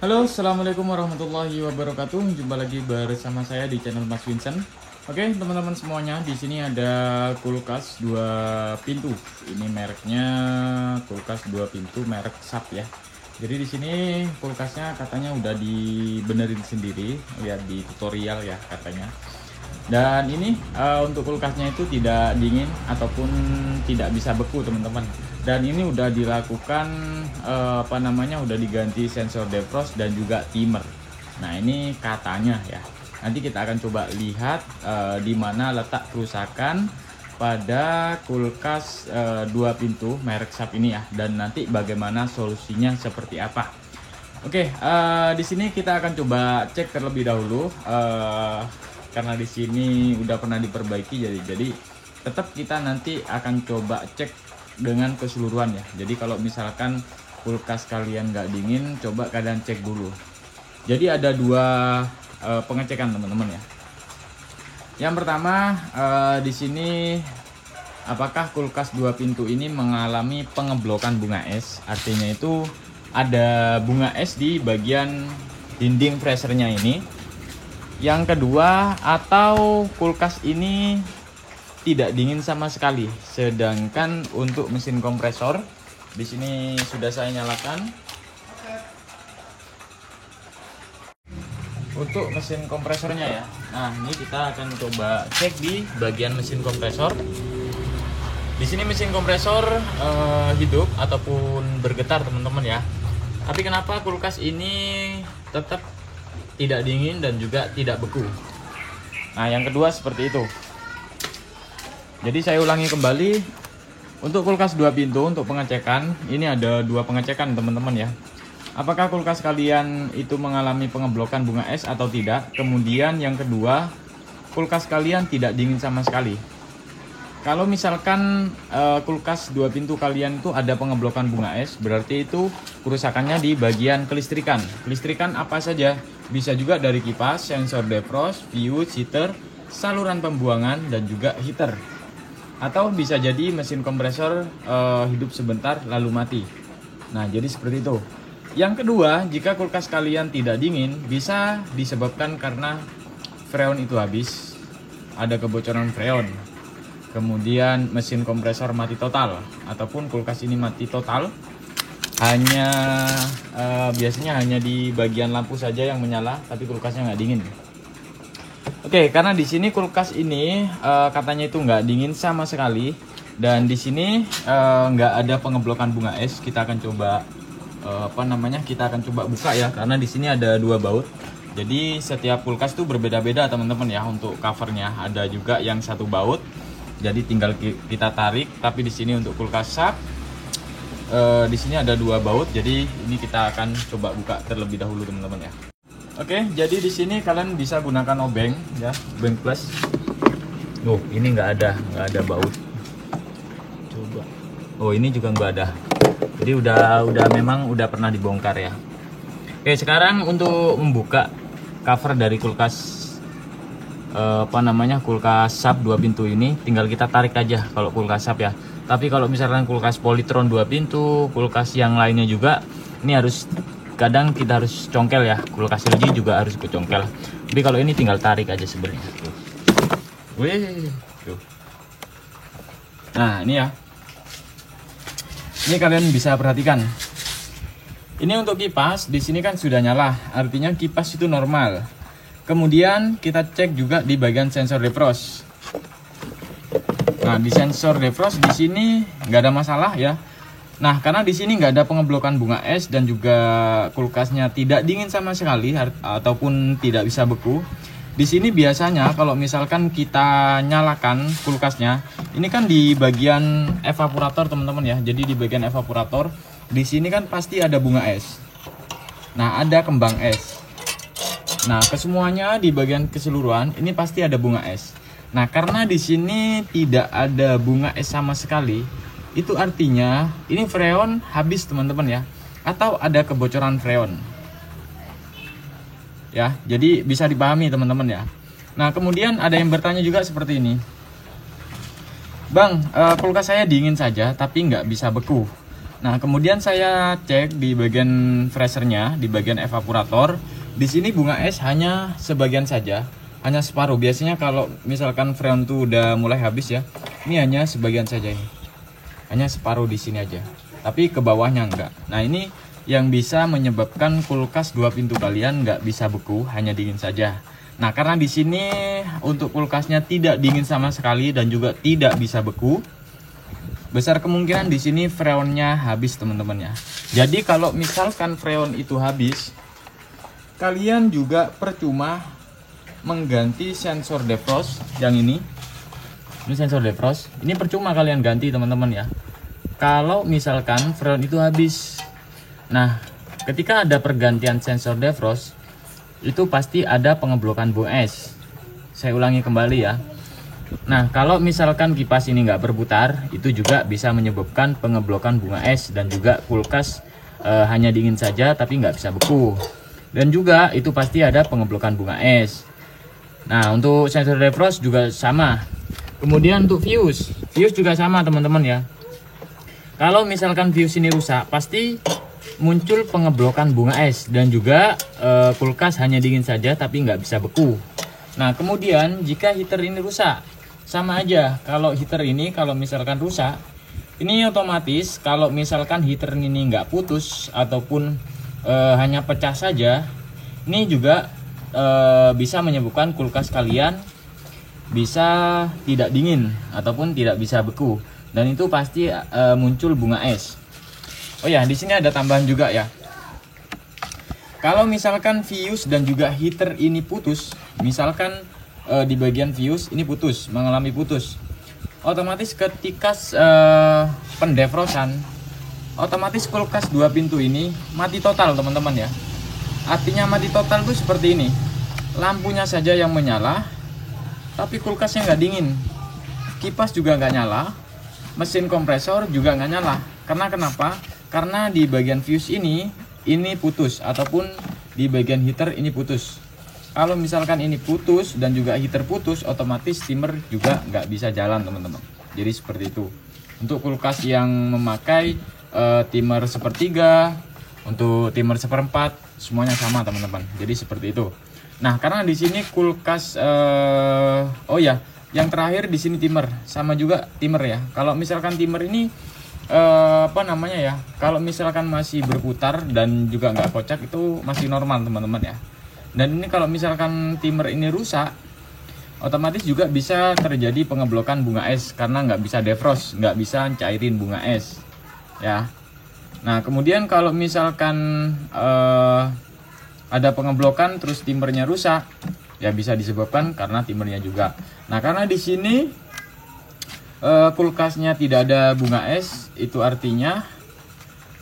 Halo, assalamualaikum warahmatullahi wabarakatuh. Jumpa lagi bersama saya di channel Mas Vincent. Oke, teman-teman semuanya, di sini ada kulkas dua pintu. Ini mereknya kulkas dua pintu merek SAP ya. Jadi di sini kulkasnya katanya udah dibenerin sendiri, lihat di tutorial ya katanya. Dan ini untuk kulkasnya itu tidak dingin ataupun tidak bisa beku teman-teman. Dan ini udah dilakukan udah diganti sensor defrost dan juga timer. Nah ini katanya ya. Nanti kita akan coba lihat di mana letak kerusakan pada kulkas dua pintu merek SAP ini ya. Dan nanti bagaimana solusinya seperti apa. Oke, di sini kita akan coba cek terlebih dahulu. Karena di sini udah pernah diperbaiki, jadi tetap kita nanti akan coba cek dengan keseluruhan ya. Jadi kalau misalkan kulkas kalian nggak dingin, coba kalian cek dulu. Jadi ada dua pengecekan teman-teman ya. Yang pertama di sini apakah kulkas dua pintu ini mengalami pengeblokan bunga es? Artinya itu ada bunga es di bagian dinding freezernya ini. Yang kedua, atau kulkas ini tidak dingin sama sekali. Sedangkan untuk mesin kompresor di sini sudah saya nyalakan. Untuk mesin kompresornya ya. Nah, ini kita akan coba cek di bagian mesin kompresor. Di sini mesin kompresor hidup ataupun bergetar teman-teman ya. Tapi kenapa kulkas ini tetap tidak dingin dan juga tidak beku? Nah yang kedua seperti itu. Jadi saya ulangi kembali. Untuk kulkas dua pintu untuk pengecekan, ini ada dua pengecekan teman-teman ya. Apakah kulkas kalian itu mengalami pengeblokan bunga es atau tidak? Kemudian yang kedua, kulkas kalian tidak dingin sama sekali. Kalau misalkan kulkas dua pintu kalian itu ada pengeblokan bunga es, berarti itu kerusakannya di bagian kelistrikan. Kelistrikan apa saja? Bisa juga dari kipas, sensor defrost, fuse, heater, saluran pembuangan, dan juga heater. Atau bisa jadi mesin kompresor hidup sebentar lalu mati. Nah, jadi seperti itu. Yang kedua, jika kulkas kalian tidak dingin, bisa disebabkan karena freon itu habis. Ada kebocoran freon. Kemudian mesin kompresor mati total. Ataupun kulkas ini mati total. Biasanya hanya di bagian lampu saja yang menyala, tapi kulkasnya nggak dingin. Oke, karena di sini kulkas ini katanya itu nggak dingin sama sekali, dan di sini nggak ada pengeblokan bunga es. Kita akan coba kita akan coba buka ya, karena di sini ada dua baut. Jadi setiap kulkas itu berbeda-beda teman-teman ya untuk covernya. Ada juga yang satu baut, jadi tinggal kita tarik. Tapi di sini untuk kulkas SAP di sini ada dua baut, jadi ini kita akan coba buka terlebih dahulu teman-teman ya. Oke, jadi di sini kalian bisa gunakan obeng ya, obeng plus. Oh, ini nggak ada baut. Coba. Oh, ini juga nggak ada. Jadi memang udah pernah dibongkar ya. Oke, sekarang untuk membuka cover dari kulkas kulkas SAP dua pintu ini, tinggal kita tarik aja kalau kulkas SAP ya. Tapi kalau misalkan kulkas Polytron dua pintu, kulkas yang lainnya juga, ini kadang kita harus congkel ya. Kulkas LG juga harus congkel. Tapi kalau ini tinggal tarik aja sebenarnya. Wih, tuh. Nah ini ya. Ini kalian bisa perhatikan. Ini untuk kipas, di sini kan sudah nyala, artinya kipas itu normal. Kemudian kita cek juga di bagian sensor defrost. Nah, di sensor defrost di sini nggak ada masalah ya. Nah, karena di sini nggak ada pengeblokan bunga es dan juga kulkasnya tidak dingin sama sekali ataupun tidak bisa beku. Di sini biasanya kalau misalkan kita nyalakan kulkasnya, ini kan di bagian evaporator teman-teman ya. Jadi di bagian evaporator di sini kan pasti ada bunga es. Nah, ada kembang es. Nah, kesemuanya di bagian keseluruhan ini pasti ada bunga es. Nah, karena di sini tidak ada bunga es sama sekali, itu artinya ini freon habis teman-teman ya, atau ada kebocoran freon. Ya, jadi bisa dipahami teman-teman ya. Nah, kemudian ada yang bertanya juga seperti ini. Bang, kulkas saya dingin saja tapi nggak bisa beku. Nah, kemudian saya cek di bagian freshernya, di bagian evaporator. Di sini bunga es hanya sebagian saja, hanya separuh. Biasanya kalau misalkan freon tuh udah mulai habis ya, ini hanya sebagian saja ini. Hanya separuh di sini aja. Tapi ke bawahnya enggak. Nah, ini yang bisa menyebabkan kulkas 2 pintu kalian nggak bisa beku, hanya dingin saja. Nah, karena di sini untuk kulkasnya tidak dingin sama sekali dan juga tidak bisa beku, besar kemungkinan di sini freonnya habis teman-teman ya. Jadi kalau misalkan freon itu habis, kalian juga percuma mengganti sensor defrost yang ini. Ini sensor defrost. Ini percuma kalian ganti teman-teman ya. Kalau misalkan freon itu habis. Nah, ketika ada pergantian sensor defrost, itu pasti ada pengeblokan bunga es. Saya ulangi kembali ya. Nah, kalau misalkan kipas ini nggak berputar, itu juga bisa menyebabkan pengeblokan bunga es dan juga kulkas hanya dingin saja tapi nggak bisa beku. Dan juga itu pasti ada pengeblokan bunga es. Nah, untuk sensor defrost juga sama. Kemudian untuk fuse juga sama teman-teman ya. Kalau misalkan fuse ini rusak, pasti muncul pengeblokan bunga es dan juga kulkas hanya dingin saja tapi nggak bisa beku. Nah, kemudian jika heater ini rusak, sama aja. Kalau heater ini kalau misalkan rusak, ini otomatis kalau misalkan heater ini nggak putus ataupun hanya pecah saja, ini juga bisa menyebabkan kulkas kalian bisa tidak dingin ataupun tidak bisa beku, dan itu pasti muncul bunga es. Oh ya, di sini ada tambahan juga ya. Kalau misalkan fuse dan juga heater ini putus, misalkan di bagian fuse ini putus, mengalami putus, otomatis ketika pendefrosan, otomatis kulkas 2 pintu ini mati total teman-teman ya. Artinya mati total itu seperti ini, lampunya saja yang menyala tapi kulkasnya nggak dingin, kipas juga nggak nyala, mesin kompresor juga nggak nyala. Karena kenapa? Karena di bagian fuse ini putus ataupun di bagian heater ini putus. Kalau misalkan ini putus dan juga heater putus, otomatis timer juga nggak bisa jalan teman-teman. Jadi seperti itu. Untuk kulkas yang memakai timer sepertiga, untuk timer seperempat, semuanya sama teman-teman. Jadi seperti itu. Nah, karena di sini kulkas, oh ya, yang terakhir di sini timer, sama juga timer ya. Kalau misalkan timer ini apa namanya ya? Kalau misalkan masih berputar dan juga nggak kocak, itu masih normal teman-teman ya. Dan ini kalau misalkan timer ini rusak, otomatis juga bisa terjadi pengeblokan bunga es karena nggak bisa defrost, nggak bisa cairin bunga es ya. Nah, kemudian kalau misalkan ada pengeblokan terus timernya rusak, ya bisa disebabkan karena timernya juga. Nah, karena di sini kulkasnya tidak ada bunga es, itu artinya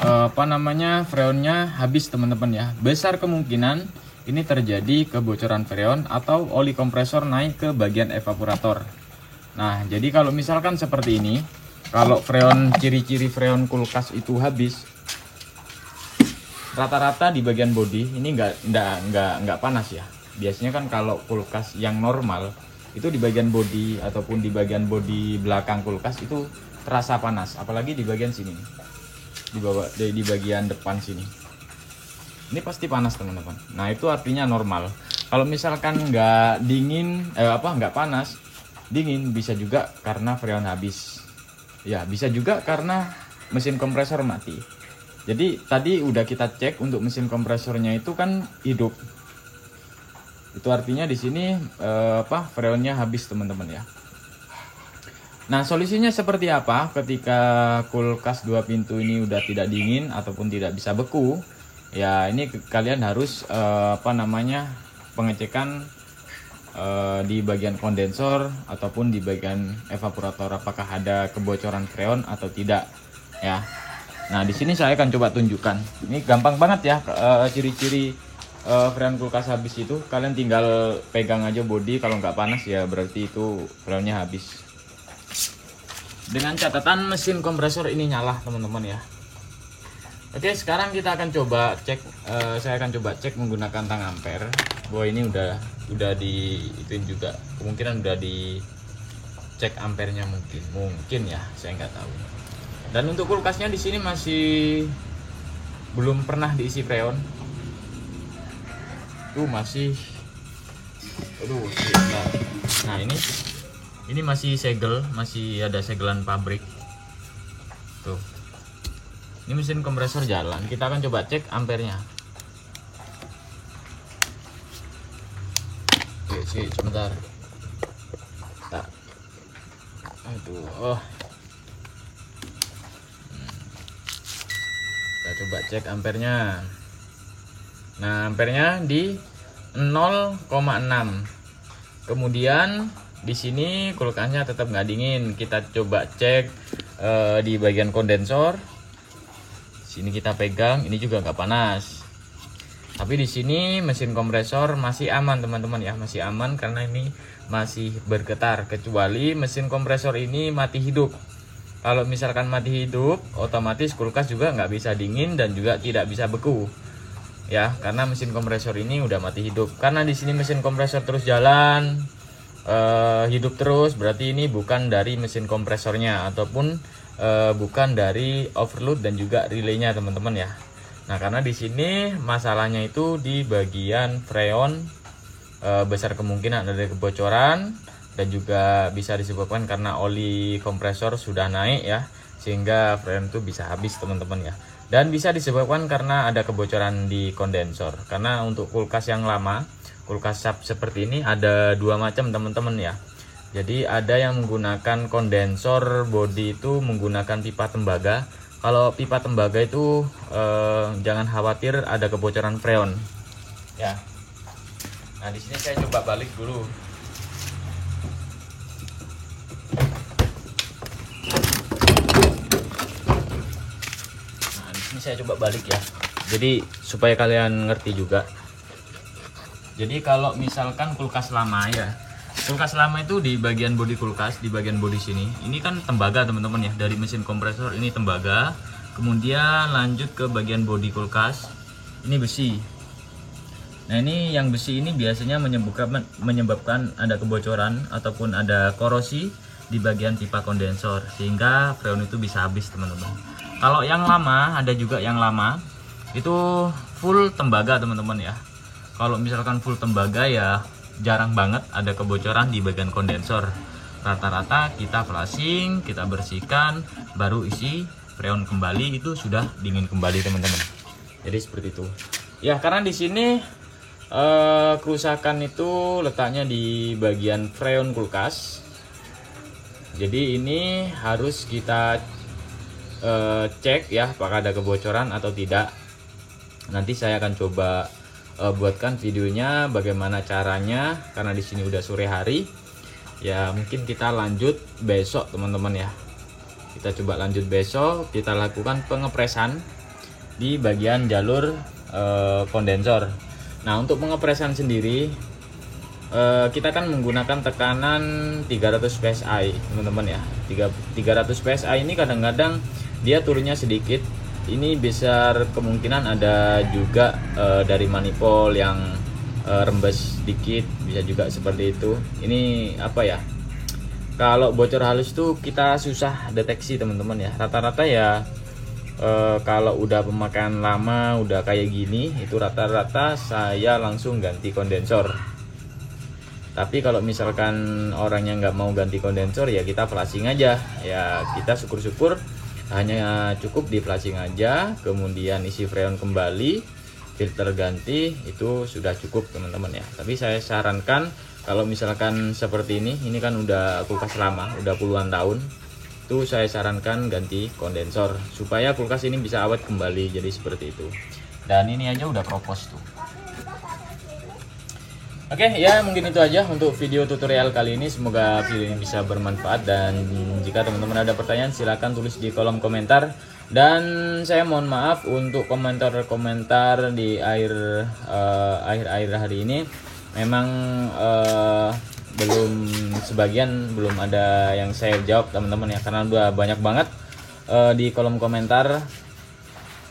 apa namanya, freonnya habis teman-teman ya. Besar kemungkinan ini terjadi kebocoran freon atau oli kompresor naik ke bagian evaporator. Nah, jadi kalau misalkan seperti ini, kalau freon, ciri-ciri freon kulkas itu habis, rata-rata di bagian bodi ini nggak panas ya. Biasanya kan kalau kulkas yang normal itu di bagian bodi ataupun di bagian bodi belakang kulkas itu terasa panas, apalagi di bagian sini, di bawah, di bagian depan sini. Ini pasti panas teman-teman. Nah, itu artinya normal. Kalau misalkan nggak dingin, nggak panas, dingin, bisa juga karena freon habis. Ya, bisa juga karena mesin kompresor mati. Jadi tadi udah kita cek untuk mesin kompresornya itu kan hidup. Itu artinya di sini freonnya habis teman-teman ya. Nah, solusinya seperti apa ketika kulkas 2 pintu ini udah tidak dingin ataupun tidak bisa beku? Ya, ini kalian harus pengecekan di bagian kondensor ataupun di bagian evaporator, apakah ada kebocoran freon atau tidak ya. Nah, di sini saya akan coba tunjukkan. Ini gampang banget ya, ciri-ciri freon kulkas habis itu. Kalian tinggal pegang aja bodi, kalau nggak panas ya berarti itu freonnya habis. Dengan catatan mesin kompresor ini nyala teman-teman ya. Oke, sekarang kita akan coba cek. Saya akan coba cek menggunakan tang ampere. Bahwa ini udah ituin juga. Kemungkinan udah dicek ampernya mungkin ya. Saya nggak tahu. Dan untuk kulkasnya di sini masih belum pernah diisi freon. Tuh masih, aduh, nah ini masih segel, masih ada segelan pabrik. Tuh, ini mesin kompresor jalan. Kita akan coba cek ampernya. Oke, sih, sebentar. Tak. Aduh, oh. Kita coba cek ampernya. Nah, ampernya di 0,6. Kemudian di sini kulkasnya tetap nggak dingin. Kita coba cek di bagian kondensor. Sini kita pegang, ini juga nggak panas. Tapi di sini mesin kompresor masih aman teman-teman ya, masih aman karena ini masih bergetar. Kecuali mesin kompresor ini mati hidup. Kalau misalkan mati hidup, otomatis kulkas juga nggak bisa dingin dan juga tidak bisa beku. Ya, karena mesin kompresor ini udah mati hidup. Karena di sini mesin kompresor terus jalan, hidup terus, berarti ini bukan dari mesin kompresornya ataupun bukan dari overload dan juga relaynya teman-teman ya. Nah, karena di sini masalahnya itu di bagian freon, besar kemungkinan ada kebocoran dan juga bisa disebabkan karena oli kompresor sudah naik ya, sehingga freon itu bisa habis teman-teman ya. Dan bisa disebabkan karena ada kebocoran di kondensor. Karena untuk kulkas yang lama, kulkas sub seperti ini ada dua macam teman-teman ya. Jadi ada yang menggunakan kondensor body itu menggunakan pipa tembaga. Kalau pipa tembaga itu jangan khawatir ada kebocoran freon. Ya. Nah, di sini saya coba balik dulu. Saya coba balik ya, jadi supaya kalian ngerti juga. Jadi kalau misalkan kulkas lama ya, kulkas lama itu di bagian bodi kulkas, di bagian bodi sini, ini kan tembaga teman-teman ya, dari mesin kompresor ini tembaga, kemudian lanjut ke bagian bodi kulkas, ini besi. Nah, ini yang besi ini biasanya menyebabkan ada kebocoran ataupun ada korosi di bagian pipa kondensor, sehingga freon itu bisa habis teman-teman. Kalau yang lama, ada juga yang lama itu full tembaga teman-teman ya. Kalau misalkan full tembaga ya jarang banget ada kebocoran di bagian kondensor. Rata-rata kita flashing, kita bersihkan, baru isi freon kembali, itu sudah dingin kembali teman-teman. Jadi seperti itu. Ya, karena di sini kerusakan itu letaknya di bagian freon kulkas. Jadi ini harus kita cek ya apakah ada kebocoran atau tidak. Nanti saya akan coba buatkan videonya bagaimana caranya, karena di sini udah sore hari ya. Mungkin kita lanjut besok teman-teman ya, kita coba lanjut besok, kita lakukan pengepresan di bagian jalur kondensor. Nah, untuk pengepresan sendiri kita kan menggunakan tekanan 300 psi teman-teman ya. 300 psi ini kadang-kadang dia turunnya sedikit. Ini besar kemungkinan ada juga dari manifold yang rembes sedikit, bisa juga seperti itu. Ini apa ya, kalau bocor halus tuh kita susah deteksi teman-teman ya. Rata-rata ya kalau udah pemakaian lama udah kayak gini, itu rata-rata saya langsung ganti kondensor. Tapi kalau misalkan orangnya nggak mau ganti kondensor ya kita flashing aja ya. Kita syukur-syukur hanya cukup di flashing aja, kemudian isi freon kembali, filter ganti, itu sudah cukup teman-teman ya. Tapi saya sarankan kalau misalkan seperti ini kan udah kulkas lama, udah puluhan tahun, itu saya sarankan ganti kondensor supaya kulkas ini bisa awet kembali. Jadi seperti itu. Dan ini aja udah propos tuh. Oke, ya mungkin itu aja untuk video tutorial kali ini. Semoga video ini bisa bermanfaat, dan jika teman-teman ada pertanyaan silahkan tulis di kolom komentar. Dan saya mohon maaf untuk komentar-komentar di akhir hari ini. Memang sebagian belum ada yang saya jawab teman-teman ya, karena udah banyak banget di kolom komentar.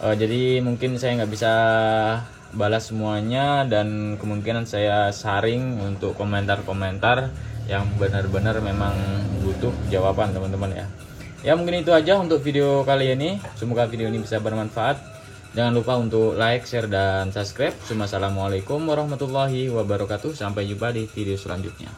Jadi mungkin saya nggak bisa balas semuanya, dan kemungkinan saya saring untuk komentar-komentar yang benar-benar memang butuh jawaban teman-teman ya. Ya mungkin itu aja untuk video kali ini. Semoga video ini bisa bermanfaat. Jangan lupa untuk like, share, dan subscribe. Wassalamualaikum warahmatullahi wabarakatuh. Sampai jumpa di video selanjutnya.